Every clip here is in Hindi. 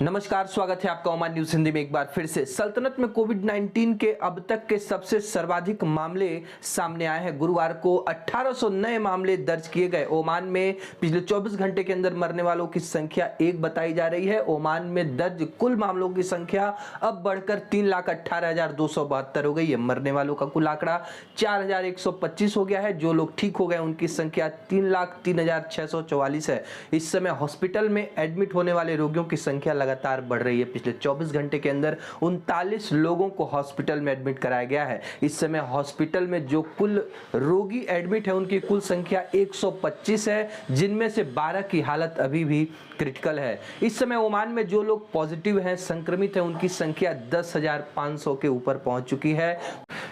नमस्कार, स्वागत है आपका ओमान न्यूज हिंदी में एक बार फिर से। सल्तनत में कोविड-19 के अब तक के सबसे सर्वाधिक मामले सामने आए हैं। गुरुवार को 1800 नए मामले दर्ज किए गए। ओमान में पिछले 24 घंटे के अंदर मरने वालों की संख्या 1 बताई जा रही है। ओमान में दर्ज कुल मामलों की संख्या अब बढ़कर 3,18,272 हो गई है। मरने वालों का कुल आंकड़ा 4,125 हो गया है। जो लोग ठीक हो गए उनकी संख्या 3,03,644 है। इस समय हॉस्पिटल में एडमिट होने वाले रोगियों की संख्या लगातार बढ़ रही है। पिछले 24 घंटे के अंदर 39 लोगों को हॉस्पिटल में एडमिट कराया गया है। इस समय हॉस्पिटल में जो कुल रोगी एडमिट है उनकी कुल संख्या 125 है, जिनमें से 12 की हालत अभी भी क्रिटिकल है। इस समय ओमान में जो लोग पॉजिटिव हैं, संक्रमित हैं, उनकी संख्या 10,500 के ऊपर पहुंच चुकी है।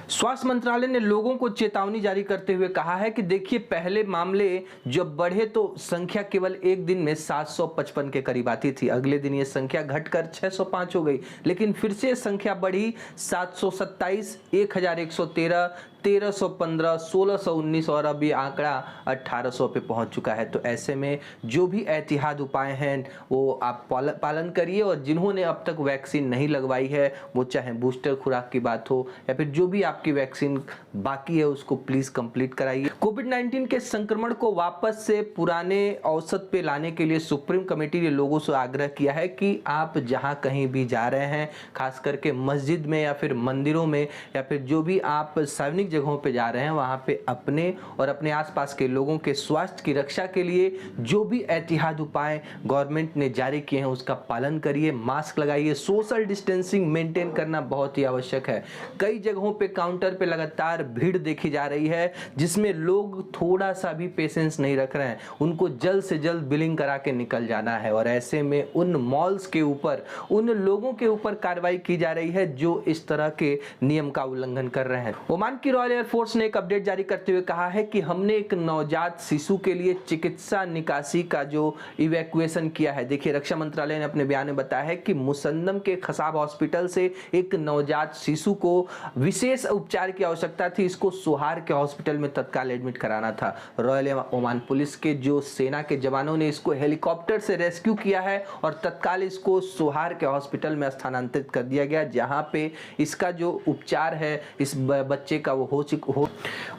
स्वास्थ्य मंत्रालय ने लोगों को चेतावनी जारी करते हुए कहा है कि देखिए, पहले मामले जब बढ़े तो संख्या केवल एक दिन में 755 के करीब आती थी। अगले दिन ये संख्या घटकर 605 हो गई, लेकिन फिर से संख्या बढ़ी 727, 1113, 1315, 1619 और अब ये आंकड़ा 1800 पे पहुंच चुका है। तो ऐसे में जो भी एहतियात उपाय हैं वो आप पालन करिए, और जिन्होंने अब तक वैक्सीन नहीं लगवाई है, वो चाहे बूस्टर खुराक की बात हो या फिर जो भी आपकी वैक्सीन बाकी है उसको प्लीज कंप्लीट कराइए। कोविड-19 के संक्रमण को वापस से पुराने औसत पे लाने के लिए सुप्रीम कमेटी ने लोगों से आग्रह किया है कि आप जहां कहीं भी जा रहे हैं, खास करके मस्जिद में या फिर मंदिरों में या फिर जो भी आप सार्वजनिक जगहों पे जा रहे हैं, वहां पे अपने और अपने आसपास के लोगों के स्वास्थ्य की रक्षा के लिए जो भी एहतियात उपाय गवर्नमेंट ने जारी किए हैं उसका पालन करिए। मास्क लगाइए, सोशल डिस्टेंसिंग मेंटेन करना बहुत ही आवश्यक है। कई जगहों पे काउंटर पे लगातार भीड़ देखी जा रही है, जिसमें लोग थोड़ा सा भी पेशेंस नहीं रख रहे हैं। उनको जल्द से जल्द बिलिंग करा के निकल जाना है, और ऐसे में उन मॉल्स के ऊपर, उन लोगों के ऊपर कार्रवाई की जा रही है जो इस तरह के नियम का उल्लंघन कर रहे हैं। ओमान की रॉयल एयरफोर्स ने एक अपडेट जारी करते हुए कहा है कि हमने एक नवजात शिशु के लिए चिकित्सा निकासी का जो इवैक्यूएशन किया है। देखिए, रक्षा मंत्रालय ने अपने बयान में बताया है कि मुसन्नम के खसाब हॉस्पिटल से एक नवजात शिशु को विशेष उपचार की आवश्यकता थी। इसको सोहार के हॉस्पिटल में तत्काल एडमिट कराना था। रॉयल ओमान पुलिस के जो सेना के जवानों ने इसको हेलीकॉप्टर से रेस्क्यू किया है और तत्काल इसको सोहार के हॉस्पिटल में स्थानांतरित कर दिया गया, जहां पे इसका जो उपचार है इस बच्चे का वो हो।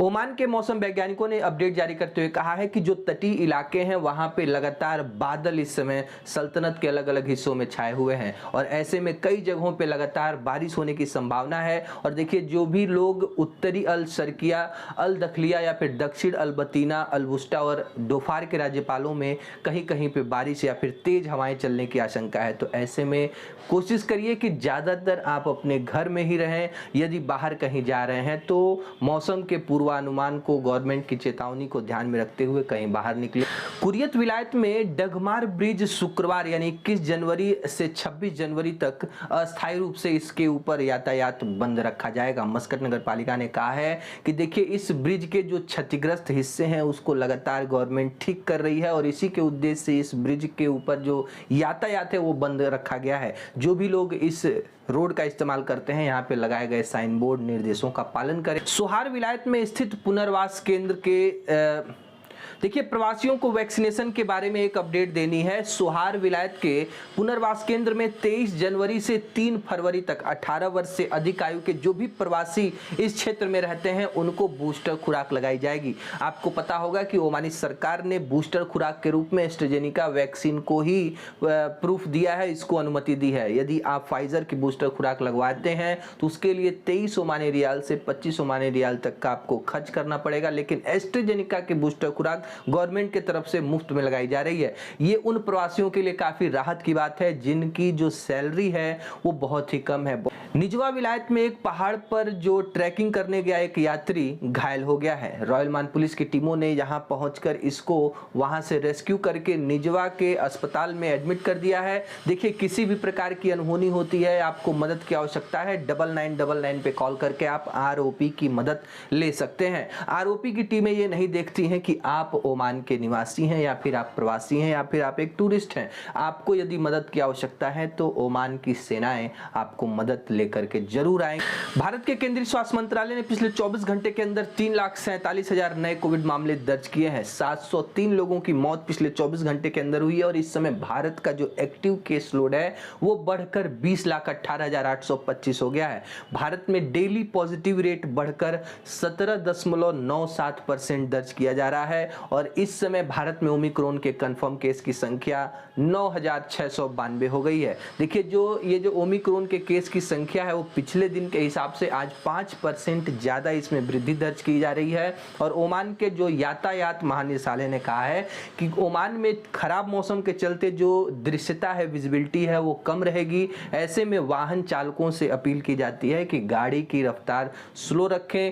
ओमान के मौसम वैज्ञानिकों ने अपडेट जारी करते हुए कहा है कि जो तटीय इलाके हैं वहां पे लगातार बादल इस समय सल्तनत के अलग अलग हिस्सों में छाए हुए हैं, और ऐसे में कई जगहों पे लगातार बारिश होने की संभावना है। और देखिए, जो भी लोग उत्तरी अल शर्किया, अल दखलिया या फिर दक्षिण अल बतीना, अल वुस्टा और डोफार के राज्यपालों में कहीं कहीं पे बारिश या फिर तेज हवाएं चलने की आशंका है। तो ऐसे में कोशिश करिए कि ज्यादातर आप अपने घर में ही रहें। यदि बाहर कहीं जा रहे हैं तो मौसम के पूर्वानुमान को, गवर्नमेंट की चेतावनी को ध्यान में रखते हुए कहीं बाहर निकले। कुरियत विलायत में डगमार ब्रिज शुक्रवार यानी 21 जनवरी से 26 जनवरी तक अस्थायी रूप से इसके ऊपर यातायात बंद रखा जाएगा। मस्कट नगर पालिका ने कहा है कि देखिए, इस ब्रिज के जो क्षतिग्रस्त हिस्से हैं उसको लगातार गवर्नमेंट ठीक कर रही है, और इसी के उद्देश्य से इस ब्रिज के ऊपर जो यातायात है वो बंद रखा गया है। जो भी लोग इस रोड का इस्तेमाल करते हैं, यहाँ पे लगाए गए साइन बोर्ड निर्देशों का पालन करें। सोहार विलायत में स्थित पुनर्वास केंद्र के देखिए, प्रवासियों को वैक्सीनेशन के बारे में एक अपडेट देनी है। सोहार विलायत के पुनर्वास केंद्र में 23 जनवरी से 3 फरवरी तक 18 वर्ष से अधिक आयु के जो भी प्रवासी इस क्षेत्र में रहते हैं उनको बूस्टर खुराक लगाई जाएगी। आपको पता होगा कि ओमानी सरकार ने बूस्टर खुराक के रूप में एस्ट्राजेनेका वैक्सीन को ही प्रूफ दिया है, इसको अनुमति दी है। यदि आप फाइजर की बूस्टर खुराक लगवाते हैं तो उसके लिए 23 ओमानी रियाल से 25 ओमानी रियाल तक का आपको खर्च करना पड़ेगा, लेकिन एस्ट्राजेनेका की बूस्टर खुराक गवर्नमेंट की तरफ से मुफ्त में लगाई जा रही है। ये उन प्रवासियों के लिए काफी राहत की बात है जिनकी जो सैलरी है वो बहुत ही कम है। निजवा विलायत में एक पहाड़ पर जो ट्रैकिंग करने गया एक यात्री घायल हो गया है। रॉयल ओमान पुलिस की टीमों ने यहां पहुंचकर इसको वहां से रेस्क्यू करके निजवा के अस्पताल में एडमिट कर दिया है। देखिए, किसी भी प्रकार की अनहोनी होती है, आपको मदद की आवश्यकता है, 9999 पे कॉल करके आप आरओपी की मदद ले सकते हैं। आरओपी की टीमें ये नहीं देखती हैं कि आप ओमान के निवासी हैं या फिर आप प्रवासी हैं या फिर आप एक टूरिस्ट हैं। आपको यदि मदद की आवश्यकता है तो ओमान की सेनाएं आपको मदद लेकर के जरूर आएंगे। भारत के केंद्रीय स्वास्थ्य मंत्रालय ने पिछले 24 घंटे के अंदर 3,47,000 नए कोविड मामले दर्ज किए हैं। 703 लोगों की मौत पिछले 24 घंटे के अंदर हुई है और इस समय भारत का जो एक्टिव केस लोड है वो बढ़कर 20,18,825 हो गया है। भारत में डेली पॉजिटिव रेट बढ़कर 17.97% दर्ज किया जा रहा है और इस समय भारत में ओमिक्रॉन के कंफर्म केस की संख्या 9,692 हो गई है। देखिए ये जो ओमिक्रॉन के केस की संख्या है वो पिछले दिन के हिसाब से आज 5% ज्यादा इसमें वृद्धि दर्ज की जा रही है। और ओमान के जो यातायात महानिदेशालय ने कहा है कि ओमान में खराब मौसम के चलते जो दृश्यता है, विजिबिलिटी है, वो कम रहेगी। ऐसे में वाहन चालकों से अपील की जाती है कि गाड़ी की रफ्तार स्लो रखें।